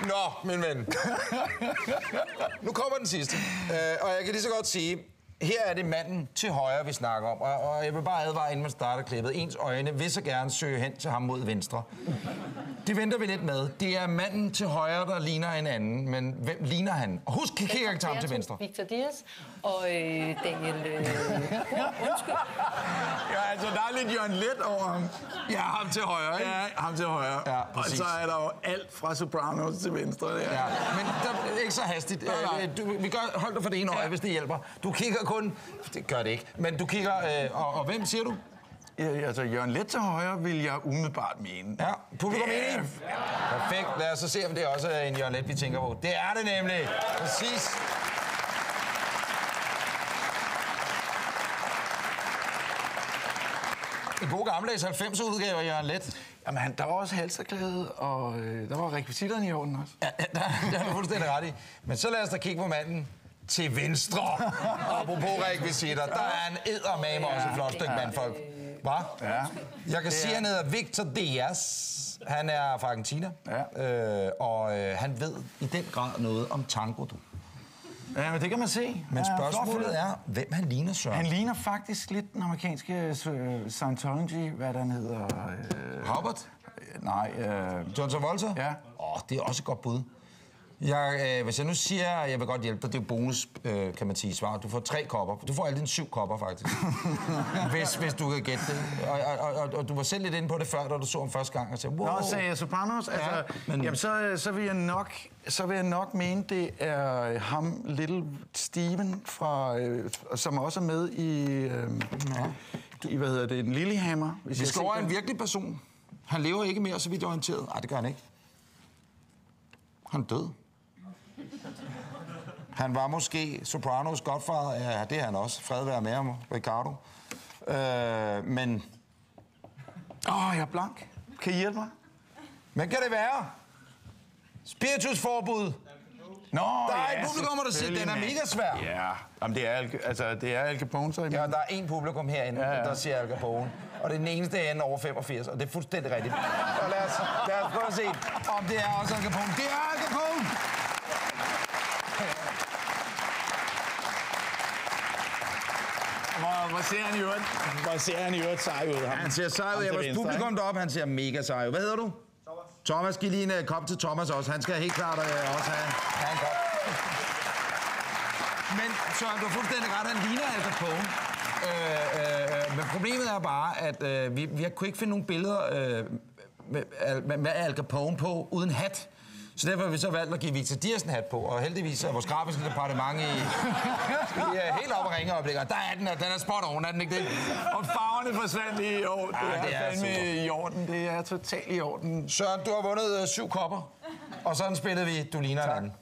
Nå, min ven. Nu kommer den sidste. Og jeg kan lige så godt sige, her er det manden til højre, vi snakker om. Og jeg vil bare advare, inden man starter klippet. Ens øjne vil så gerne søge hen til ham mod venstre. Det venter vi lidt med. Det er manden til højre, der ligner en anden. Men hvem ligner han? Og husk, kig ikke til ham til venstre. Victor Dias og Daniel... undskyld. Ja, altså, der er lidt Jørgen Leth over ham. Ja, ham til højre, ikke? Ja, ham til højre. Ja, og så er der jo alt fra Sopranos til venstre. Der. Ja, men det er ikke så hastigt. Hold dig for det ene øje, hvis det hjælper. Du kigger kun... Det gør det ikke. Men du kigger... Og hvem siger du? Ja, altså, Jørgen Leth til højre vil jeg umiddelbart mene. Ja, publikum enig? Perfekt. Lad os så se, om det også er en Jørgen Leth, vi tænker på. Det er det nemlig. Præcis. En god gammeldags 90'er udgave af Jørgen Leth. Jamen, der var også halserklæde, og der var rekvisitterne i orden også. Ja, der er du fuldstændig ret i. Men så lad os da kigge på manden til venstre. Apropos rekvisitter, der er en eddermame også et flot stykke mandfolk. Hva? Ja. Jeg kan sige, at han hedder Victor Dias. Han er fra Argentina. Ja. Og han ved i den grad noget om tango, du. Ja, men det kan man se. Men spørgsmålet er, hvem han ligner, Søren? Han ligner faktisk lidt den amerikanske Scientology, hvad den hedder. Robert? Nej. John Travolta? Ja. Det er også et godt bud. Hvis jeg nu siger, jeg vil godt hjælpe dig, det er bonus, kan man sige, svar. Du får 3 kopper. Du får altid 7 kopper, faktisk. hvis du kan gætte det. Og du var selv lidt inde på det før, da du så ham første gang og sagde, wow. Nå, sagde jeg Sopranos? Ja, altså, men... jamen, så vil jeg nok mene, det er ham, Little Steven, fra, som også er med i hvad hedder det, Lilyhammer. Vi skal over en virkelig person. Han lever ikke mere, så vidt orienteret. Nej, det gør han ikke. Han er død. Han var måske Sopranos godfather. Ja, det er han også. Fred være med ham, Ricardo. Men... jeg er blank. Kan I hjælpe mig? Men kan det være? Spiritusforbud. Nå, der er et publikum, der siger, den er mega svær. Ja, jamen, det er Al Capone, så. Ja, der er en publikum herinde, der siger Al Capone. Og det er den eneste ende over 85, og det er fuldstændig rigtigt. Og lad os prøve at se, om det er også Al Capone. Det er Al Capone! Hvor ser han i øvrigt sej ud? Han ser sej ud. Jeg var publikum deroppe, han ser mega sej ud. Hvad hedder du? Thomas, giv lige en kop til Thomas også. Han skal helt klart også have en kop. Men Søren, du har fuldstændig ret. Han ligner Al Capone. Men problemet er bare, at vi kunne ikke finde nogle billeder med Al Capone på uden hat. Så derfor har vi så valgt at give Victor Dias en hat på. Og heldigvis er vores grafiske departement i helt op og ringe øjeblikker. Der er den, og den er spot on, er den ikke det? Og farverne forsvandt lige i år. Det er fandme i orden. Det er totalt i orden. Søren, du har vundet 7 kopper. Og sådan spillede vi Du ligner en anden.